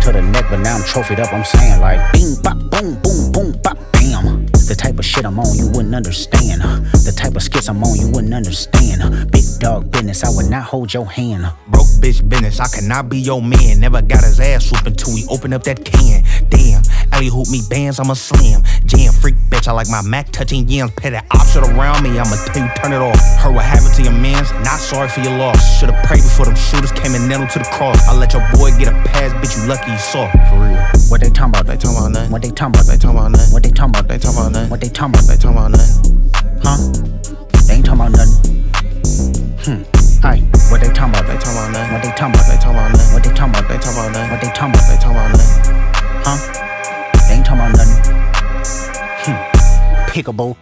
to the neck, but now I'm trophied up. I'm saying like, bing, bop, boom, boom, boom, bop, bam. The type of shit I'm on, you wouldn't understand. The type of skits I'm on, you wouldn't understand. Big dog business, I would not hold your hand. Broke bitch business, I cannot be your man. Never got his ass whooped until we open up that can. Damn, alley hoop me bands, I'm a slam. Jam freak bitch, I like my Mac touching yams. Pet that option around me, I'ma tell you turn it off. Heard what happened to your mans, not sorry for your loss. Should've prayed before them shooters came and nailed him to the cross. I let your boy get a pass, bitch, you lucky you saw. For real. What they talking about? They talking about nothing. What they talking about? They talking about nothing. What they talking about? They talking about nothing. What they talking about? They talking about nothing. Huh? They ain't talking about nothing. Aye. What they talking about? They talking about nothing. What they talking about? They talking about nothing. What they talking about? They talking about nothing. What they talking about? They talking about nothing. Huh? They ain't talking about nothing. Pickable.